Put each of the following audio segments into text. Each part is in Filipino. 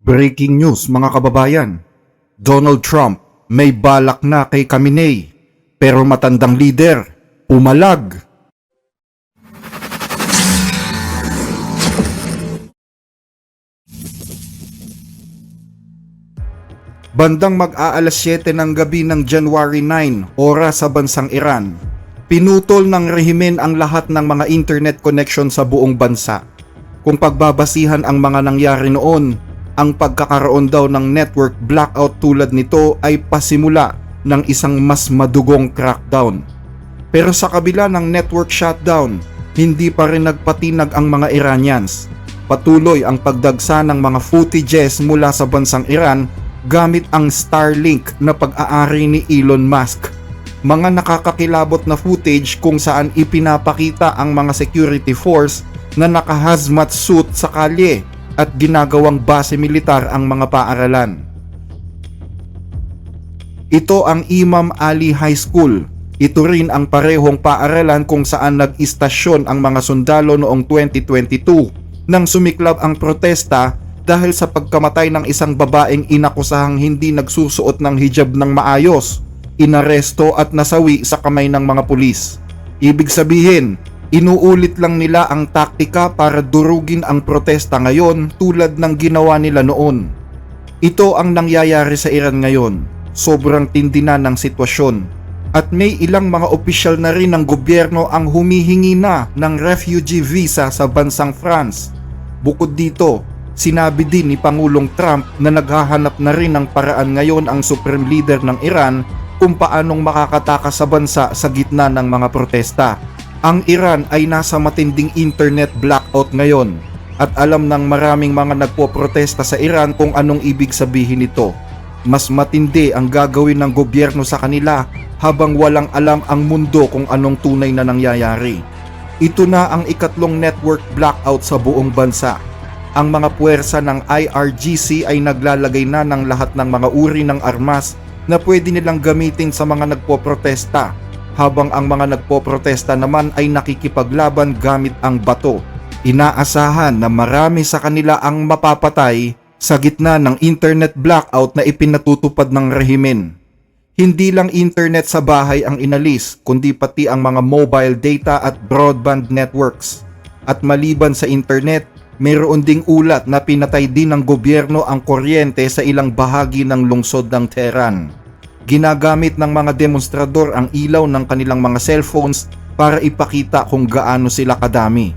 Breaking news mga kababayan, Donald Trump may balak na kay Khamenei pero matandang leader, pumalag. Bandang mag-aalas 7 ng gabi ng January 9, oras sa bansang Iran, pinutol ng rehimen ang lahat ng mga internet connection sa buong bansa. Kung pagbabasihan ang mga nangyari noon, ang pagkakaroon daw ng network blackout tulad nito ay pasimula ng isang mas madugong crackdown. Pero sa kabila ng network shutdown, hindi pa rin nagpatinag ang mga Iranians. Patuloy ang pagdagsa ng mga footages mula sa bansang Iran gamit ang Starlink na pag-aari ni Elon Musk. Mga nakakakilabot na footage kung saan ipinapakita ang mga security force na naka-hazmat suit sa kalye at ginagawang base militar ang mga paaralan. Ito ang Imam Ali High School. Ito rin ang parehong paaralan kung saan nag-istasyon ang mga sundalo noong 2022 nang sumiklab ang protesta dahil sa pagkamatay ng isang babaeng inakusahang hindi nagsusuot ng hijab ng maayos, inaresto at nasawi sa kamay ng mga pulis. Ibig sabihin, inuulit lang nila ang taktika para durugin ang protesta ngayon tulad ng ginawa nila noon. Ito ang nangyayari sa Iran ngayon. Sobrang tindi na ng sitwasyon. At may ilang mga opisyal na rin ng gobyerno ang humihingi na ng refugee visa sa bansang France. Bukod dito, sinabi din ni Pangulong Trump na naghahanap na rin ng paraan ngayon ang supreme leader ng Iran kung paanong makakatakas sa bansa sa gitna ng mga protesta. Ang Iran ay nasa matinding internet blackout ngayon at alam ng maraming mga nagpoprotesta sa Iran kung anong ibig sabihin nito. Mas matindi ang gagawin ng gobyerno sa kanila habang walang alam ang mundo kung anong tunay na nangyayari. Ito na ang ikatlong network blackout sa buong bansa. Ang mga puwersa ng IRGC ay naglalagay na ng lahat ng mga uri ng armas na pwede nilang gamitin sa mga nagpoprotesta, habang ang mga nagpoprotesta naman ay nakikipaglaban gamit ang bato. Inaasahan na marami sa kanila ang mapapatay sa gitna ng internet blackout na ipinatutupad ng rehimen. Hindi lang internet sa bahay ang inalis, kundi pati ang mga mobile data at broadband networks. At maliban sa internet, mayroon ding ulat na pinatay din ng gobyerno ang kuryente sa ilang bahagi ng lungsod ng Tehran. Ginagamit ng mga demonstrador ang ilaw ng kanilang mga cellphones para ipakita kung gaano sila kadami.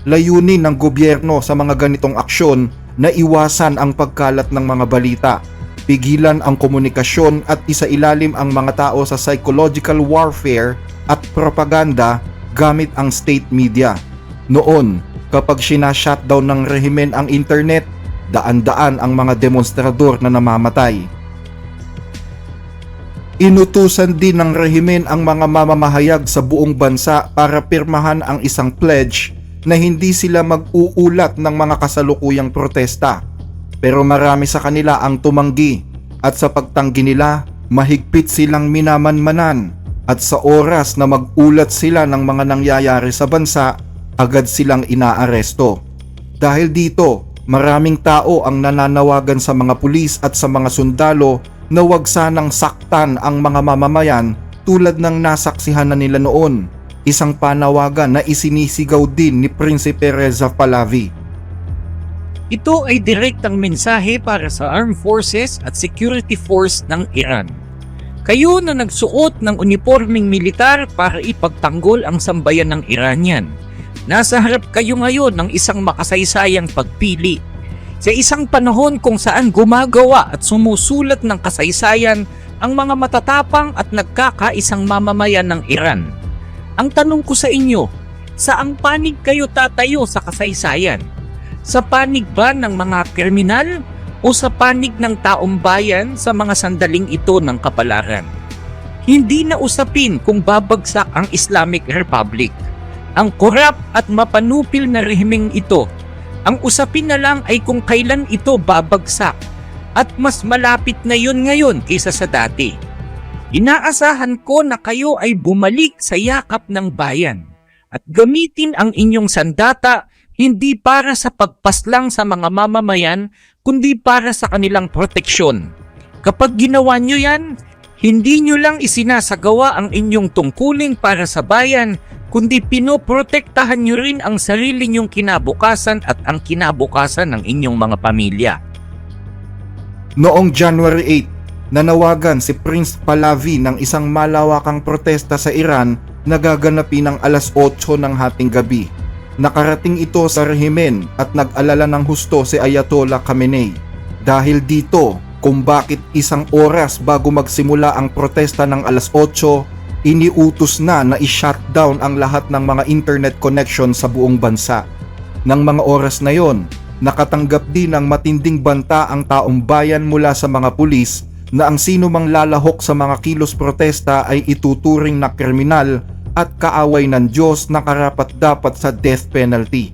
Layunin ng gobyerno sa mga ganitong aksyon na iwasan ang pagkalat ng mga balita, pigilan ang komunikasyon at isailalim ang mga tao sa psychological warfare at propaganda gamit ang state media. Noon, kapag sinashutdown ng rehimen ang internet, daan-daan ang mga demonstrador na namamatay. Inutusan din ng rehimen ang mga mamamahayag sa buong bansa para pirmahan ang isang pledge na hindi sila mag-uulat ng mga kasalukuyang protesta. Pero marami sa kanila ang tumanggi at sa pagtanggi nila, mahigpit silang minamanmanan at sa oras na mag-ulat sila ng mga nangyayari sa bansa, agad silang inaaresto. Dahil dito, maraming tao ang nananawagan sa mga pulis at sa mga sundalo na huwag sanang saktan ang mga mamamayan tulad ng nasaksihan na nila noon. Isang panawagan na isinisigaw din ni Prinsipe Reza Pahlavi. Ito ay direktang mensahe para sa Armed Forces at Security Force ng Iran. Kayo na nagsuot ng uniforming militar para ipagtanggol ang sambayan ng Iranian. Nasa harap kayo ngayon ng isang makasaysayang pagpili. Sa isang panahon kung saan gumagawa at sumusulat ng kasaysayan ang mga matatapang at nagkakaisang mamamayan ng Iran. Ang tanong ko sa inyo, saang panig kayo tatayo sa kasaysayan? Sa panig ba ng mga kriminal o sa panig ng taong bayan sa mga sandaling ito ng kapalaran? Hindi na usapin kung babagsak ang Islamic Republic, ang korap at mapanupil na rehimeng ito. Ang usapin na lang ay kung kailan ito babagsak at mas malapit na yun ngayon kaysa sa dati. Inaasahan ko na kayo ay bumalik sa yakap ng bayan at gamitin ang inyong sandata hindi para sa pagpaslang sa mga mamamayan kundi para sa kanilang proteksyon. Kapag ginawa nyo yan, hindi nyo lang isinasagawa ang inyong tungkulin para sa bayan, kundi pinoprotektahan nyo rin ang sarili nyong kinabukasan at ang kinabukasan ng inyong mga pamilya. Noong January 8, nanawagan si Prince Pahlavi ng isang malawakang protesta sa Iran na gaganapin ng alas 8 ng hating gabi. Nakarating ito sa rehimen at nag-alala ng husto si Ayatollah Khamenei. Dahil dito, kung bakit isang oras bago magsimula ang protesta ng alas 8, iniutos na i-shutdown ang lahat ng mga internet connection sa buong bansa. Nang mga oras na yon, nakatanggap din ng matinding banta ang taong bayan mula sa mga pulis na ang sino mang lalahok sa mga kilos protesta ay ituturing na kriminal at kaaway ng Diyos na karapat-dapat sa death penalty.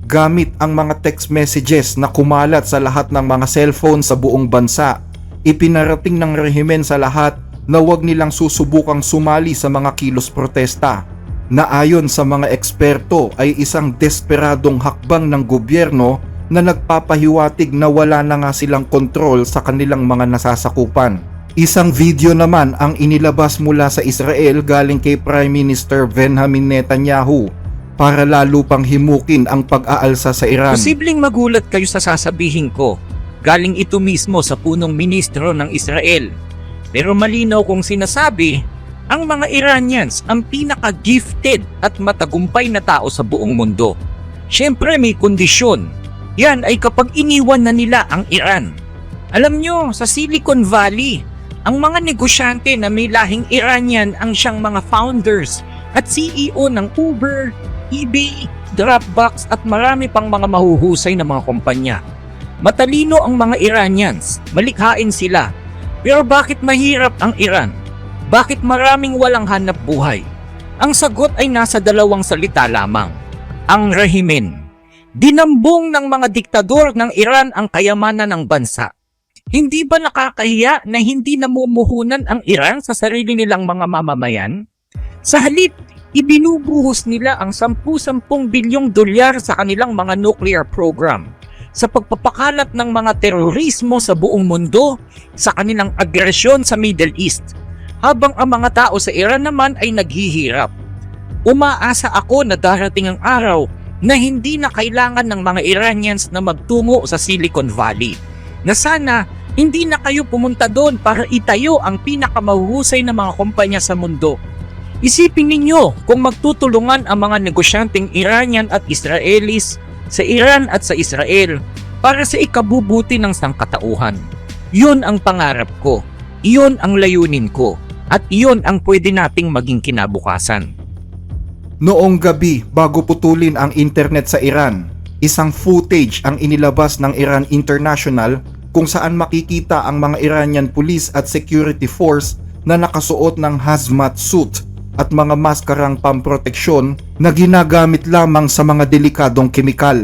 Gamit ang mga text messages na kumalat sa lahat ng mga cellphone sa buong bansa, ipinarating ng rehimen sa lahat na huwag nilang susubukang sumali sa mga kilos protesta, na ayon sa mga eksperto ay isang desperadong hakbang ng gobyerno na nagpapahiwatig na wala na nga silang kontrol sa kanilang mga nasasakupan. Isang video naman ang inilabas mula sa Israel galing kay Prime Minister Benjamin Netanyahu para lalo pang himukin ang pag-aalsa sa Iran. Posibleng magulat kayo sa sasabihin ko. Galing ito mismo sa punong ministro ng Israel. Pero malinaw kong sinasabi, ang mga Iranians ang pinaka-gifted at matagumpay na tao sa buong mundo. Siyempre may kondisyon. Yan ay kapag iniwan na nila ang Iran. Alam nyo, sa Silicon Valley, ang mga negosyante na may lahing Iranian ang siyang mga founders at CEO ng Uber, eBay, Dropbox at marami pang mga mahuhusay na mga kumpanya. Matalino ang mga Iranians, malikhain sila. Pero bakit mahirap ang Iran? Bakit maraming walang hanap buhay? Ang sagot ay nasa dalawang salita lamang. Ang rehimen. Dinambong ng mga diktador ng Iran ang kayamanan ng bansa. Hindi ba nakakahiya na hindi namumuhunan ang Iran sa sarili nilang mga mamamayan? Sa halip, ibinubuhos nila ang 10-10 bilyong dolyar sa kanilang mga nuclear program sa pagpapakalat ng mga terorismo sa buong mundo sa kanilang agresyon sa Middle East, habang ang mga tao sa Iran naman ay naghihirap. Umaasa ako na darating ang araw na hindi na kailangan ng mga Iranians na magtungo sa Silicon Valley, na sana hindi na kayo pumunta doon para itayo ang pinakamahuhusay na mga kumpanya sa mundo. Isipin ninyo kung magtutulungan ang mga negosyanteng Iranian at Israelis sa Iran at sa Israel para sa ikabubuti ng sangkatauhan. Yun ang pangarap ko, iyon ang layunin ko, at iyon ang pwede nating maging kinabukasan. Noong gabi bago putulin ang internet sa Iran, isang footage ang inilabas ng Iran International kung saan makikita ang mga Iranian police at security force na nakasuot ng hazmat suit at mga maskarang pamproteksyon na ginagamit lamang sa mga delikadong kemikal.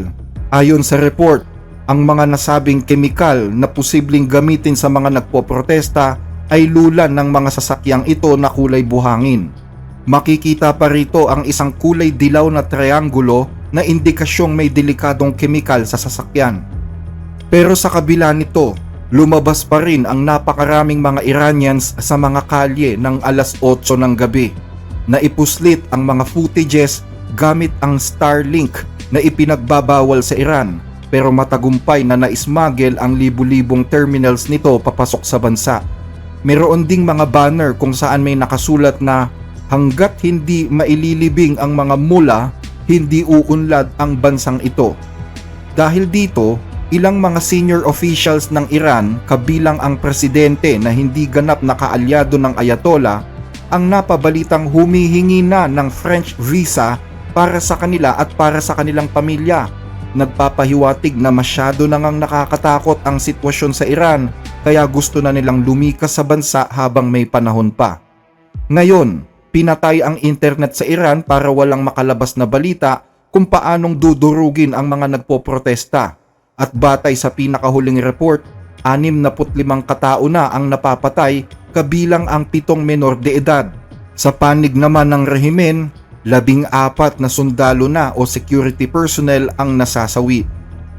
Ayon sa report, ang mga nasabing kemikal na posibleng gamitin sa mga nagpoprotesta ay lulan ng mga sasakyang ito na kulay buhangin. Makikita pa rito ang isang kulay dilaw na trianggulo na indikasyong may delikadong kemikal sa sasakyan. Pero sa kabila nito, lumabas pa rin ang napakaraming mga Iranians sa mga kalye ng alas 8 ng gabi. Naipuslit ang mga footages gamit ang Starlink na ipinagbabawal sa Iran, pero matagumpay na naismagel ang libu-libong terminals nito papasok sa bansa. Meron ding mga banner kung saan may nakasulat na hanggat hindi maililibing ang mga mula, hindi uunlad ang bansang ito. Dahil dito, ilang mga senior officials ng Iran, kabilang ang presidente na hindi ganap na kaalyado ng Ayatollah, ang napabalitang humihingi na ng French visa para sa kanila at para sa kanilang pamilya. Nagpapahiwatig na masyado na ngang nakakatakot ang sitwasyon sa Iran, kaya gusto na nilang lumikas sa bansa habang may panahon pa. Ngayon, pinatay ang internet sa Iran para walang makalabas na balita kung paanong dudurugin ang mga nagpoprotesta. At batay sa pinakahuling report, 65 katao na ang napapatay, kabilang ang 7 menor de edad. Sa panig naman ng rehimen, 14 na sundalo na o security personnel ang nasasawi.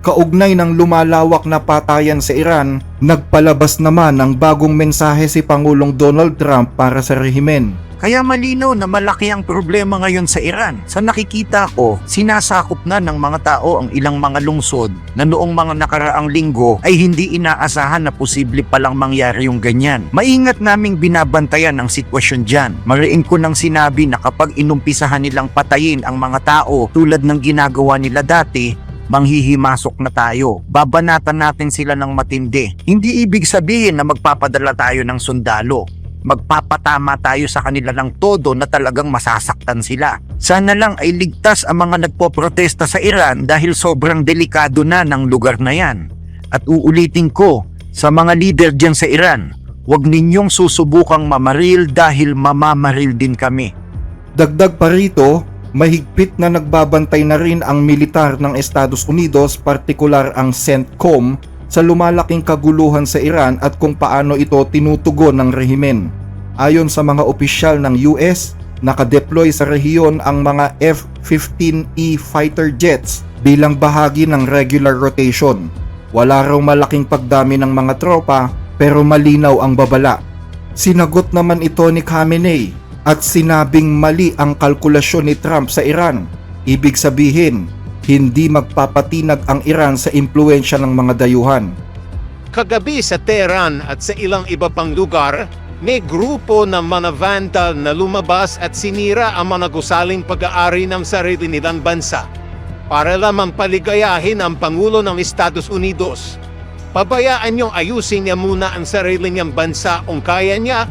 Kaugnay ng lumalawak na patayan sa Iran, nagpalabas naman ng bagong mensahe si Pangulong Donald Trump para sa rehimen. Kaya malinaw na malaki ang problema ngayon sa Iran. Sa nakikita ko, sinasakop na ng mga tao ang ilang mga lungsod na noong mga nakaraang linggo ay hindi inaasahan na posible palang mangyari yung ganyan. Maingat naming binabantayan ang sitwasyon dyan. Mariin ko nang sinabi na kapag inumpisahan nilang patayin ang mga tao tulad ng ginagawa nila dati, manghihimasok na tayo. Babanatan natin sila ng matindi. Hindi ibig sabihin na magpapadala tayo ng sundalo. Magpapatama tayo sa kanila ng todo na talagang masasaktan sila. Sana lang ay ligtas ang mga nagpoprotesta sa Iran dahil sobrang delikado na ng lugar na yan. At uulitin ko, sa mga leader dyan sa Iran, huwag ninyong susubukang mamaril dahil mamamaril din kami. Dagdag pa rito, mahigpit na nagbabantay na rin ang militar ng Estados Unidos, partikular ang CENTCOM, sa lumalaking kaguluhan sa Iran at kung paano ito tinutugon ng rehimen. Ayon sa mga opisyal ng US, nakadeploy sa rehiyon ang mga F-15E fighter jets bilang bahagi ng regular rotation. Wala raw malaking pagdami ng mga tropa pero malinaw ang babala. Sinagot naman ito ni Khamenei at sinabing mali ang kalkulasyon ni Trump sa Iran. Ibig sabihin, hindi magpapatinag ang Iran sa impluensya ng mga dayuhan. Kagabi sa Tehran at sa ilang iba pang lugar, may grupo ng mga vandal na lumabas at sinira ang mga gusaling pag-aari ng sarili nilang bansa para lamang paligayahin ang Pangulo ng Estados Unidos. Pabayaan niyong ayusin niya muna ang sarili niyang bansa kung kaya niya,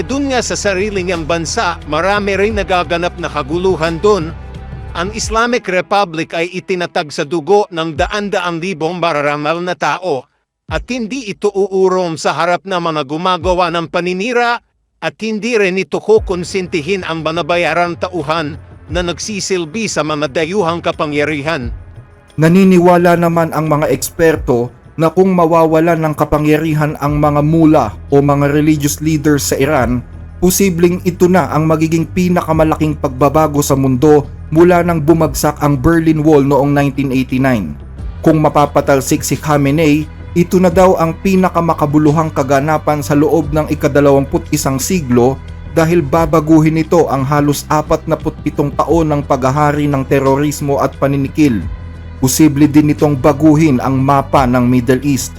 dun nga sa sarili niyang bansa, marami rin nagaganap na kaguluhan dun. Ang Islamic Republic ay itinatag sa dugo ng daan-daang libong mararangal na tao at hindi ito uurong sa harap ng mga gumagawa ng paninira at hindi rin ito kukonsintihin ang banabayarang tauhan na nagsisilbi sa mga dayuhang kapangyarihan. Naniniwala naman ang mga eksperto na kung mawawalan ng kapangyarihan ang mga mula o mga religious leaders sa Iran, posibleng ito na ang magiging pinakamalaking pagbabago sa mundo mula nang bumagsak ang Berlin Wall noong 1989. Kung mapapatalsik si Khamenei, ito na daw ang pinakamakabuluhang kaganapan sa loob ng ika-21 siglo dahil babaguhin ito ang halos 47 taon ng paghahari ng terorismo at paninikil. Posible din itong baguhin ang mapa ng Middle East.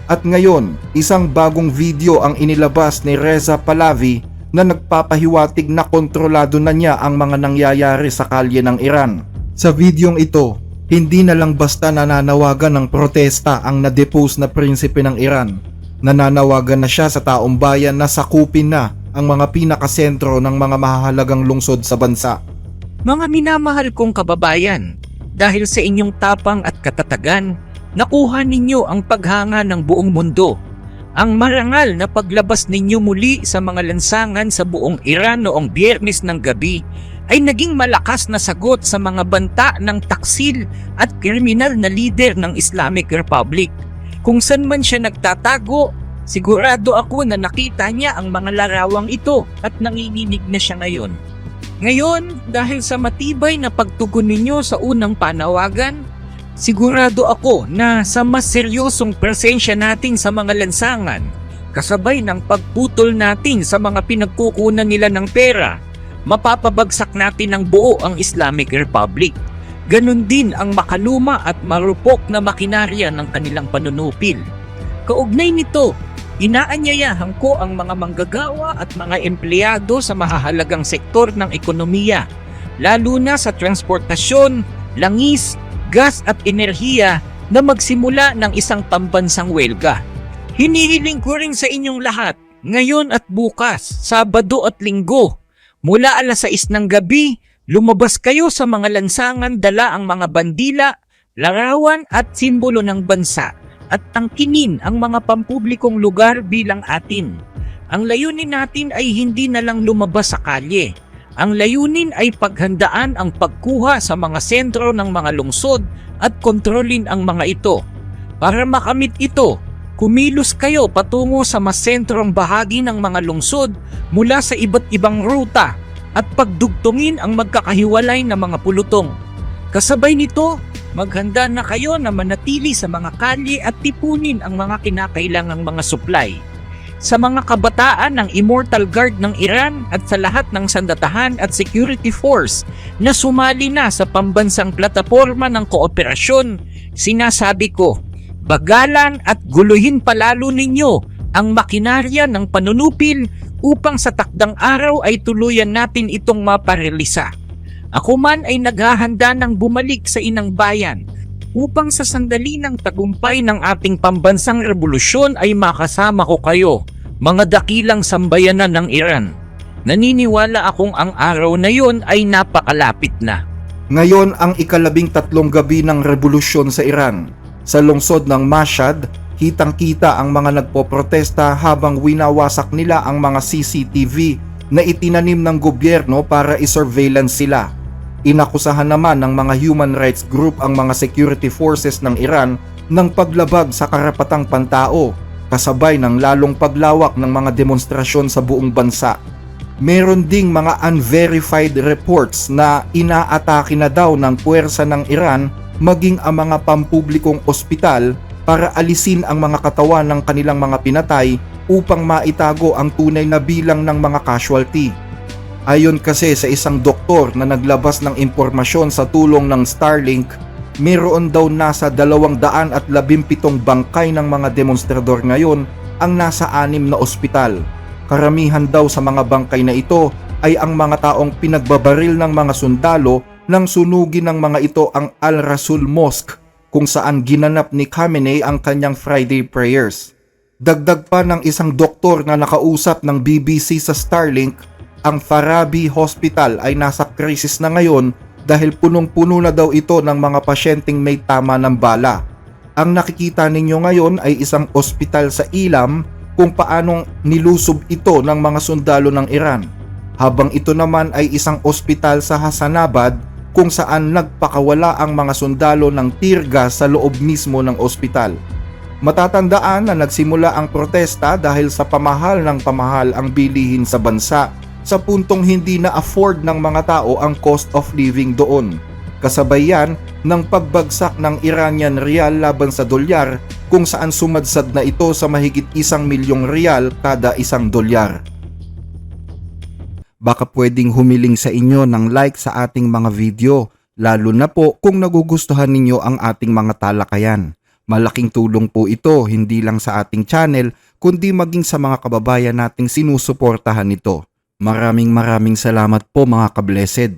At ngayon, isang bagong video ang inilabas ni Reza Pahlavi na nagpapahiwatig na kontrolado na niya ang mga nangyayari sa kalye ng Iran. Sa videong ito, hindi na lang basta nananawagan ng protesta ang na-depose na prinsipe ng Iran. Nananawagan na siya sa taong bayan na sakupin na ang mga pinakasentro ng mga mahahalagang lungsod sa bansa. Mga minamahal kong kababayan, dahil sa inyong tapang at katatagan, nakuha ninyo ang paghanga ng buong mundo. Ang marangal na paglabas ninyo muli sa mga lansangan sa buong Iran noong Biyernes ng gabi ay naging malakas na sagot sa mga banta ng taksil at kriminal na lider ng Islamic Republic. Kung saan man siya nagtatago, sigurado ako na nakita niya ang mga larawang ito at nanginginig na siya ngayon. Ngayon, dahil sa matibay na pagtugon ninyo sa unang panawagan, sigurado ako na sa mas seryosong presensya natin sa mga lansangan, kasabay ng pagputol natin sa mga pinagkukunan nila ng pera, mapapabagsak natin ng buo ang Islamic Republic. Ganon din ang makaluma at marupok na makinarya ng kanilang panunupil. Kaugnay nito, inaanyayahan ko ang mga manggagawa at mga empleyado sa mahahalagang sektor ng ekonomiya, lalo na sa transportasyon, langis, gas at enerhiya na magsimula ng isang pambansang welga. Hinihiling ko rin sa inyong lahat, ngayon at bukas, Sabado at Linggo, mula alas 6 ng gabi, lumabas kayo sa mga lansangan dala ang mga bandila, larawan at simbolo ng bansa at tangkinin ang mga pampublikong lugar bilang atin. Ang layunin natin ay hindi na lang lumabas sa kalye. Ang layunin ay paghandaan ang pagkuha sa mga sentro ng mga lungsod at kontrolin ang mga ito. Para makamit ito, kumilos kayo patungo sa mas sentrong bahagi ng mga lungsod mula sa iba't ibang ruta at pagdugtungin ang magkakahiwalay na mga pulutong. Kasabay nito, Maghanda na kayo na manatili sa mga kalye at tipunin ang mga kinakailangang mga supply. Sa mga kabataan ng Immortal Guard ng Iran at sa lahat ng sandatahan at security force na sumali na sa pambansang plataporma ng kooperasyon, sinasabi ko, bagalan at guluhin palalo ninyo ang makinarya ng panunupil upang sa takdang araw ay tuluyan natin itong maparelisa. Ako man ay naghahanda ng bumalik sa inang bayan upang sa sandali ng tagumpay ng ating pambansang revolusyon ay makasama ko kayo, mga dakilang sambayanan ng Iran. Naniniwala akong ang araw na yon ay napakalapit na. Ngayon ang ika-13 gabi ng revolusyon sa Iran. Sa lungsod ng Mashhad, kitang-kita ang mga nagpoprotesta habang winawasak nila ang mga CCTV na itinanim ng gobyerno para isurveillance sila. Inakusahan naman ng mga human rights group ang mga security forces ng Iran ng paglabag sa karapatang pantao, kasabay ng lalong paglawak ng mga demonstrasyon sa buong bansa. Meron ding mga unverified reports na inaatake na daw ng puwersa ng Iran maging ang mga pampublikong ospital para alisin ang mga katawan ng kanilang mga pinatay upang maitago ang tunay na bilang ng mga casualty. Ayon kasi sa isang doktor na naglabas ng impormasyon sa tulong ng Starlink, mayroon daw nasa 217 bangkay ng mga demonstrador ngayon ang nasa 6 na ospital. Karamihan daw sa mga bangkay na ito ay ang mga taong pinagbabaril ng mga sundalo nang sunugin ng mga ito ang Al-Rasul Mosque kung saan ginanap ni Khamenei ang kanyang Friday prayers. Dagdag pa ng isang doktor na nakausap ng BBC sa Starlink, ang Farabi Hospital ay nasa krisis na ngayon dahil punong-puno na daw ito ng mga pasyenteng may tama ng bala. Ang nakikita ninyo ngayon ay isang ospital sa Ilam kung paanong nilusob ito ng mga sundalo ng Iran, habang ito naman ay isang ospital sa Hassanabad kung saan nagpakawala ang mga sundalo ng tear gas sa loob mismo ng ospital. Matatandaan na nagsimula ang protesta dahil sa pamahal ng pamahal ang bilihin sa bansa, sa puntong hindi na-afford ng mga tao ang cost of living doon. Kasabay yan ng pagbagsak ng Iranian rial laban sa dolyar kung saan sumadsad na ito sa mahigit 1 milyong rial kada $1. Baka pwedeng humiling sa inyo ng like sa ating mga video, lalo na po kung nagugustuhan ninyo ang ating mga talakayan. Malaking tulong po ito hindi lang sa ating channel kundi maging sa mga kababayan nating sinusuportahan nito. Maraming salamat po mga ka-blessed.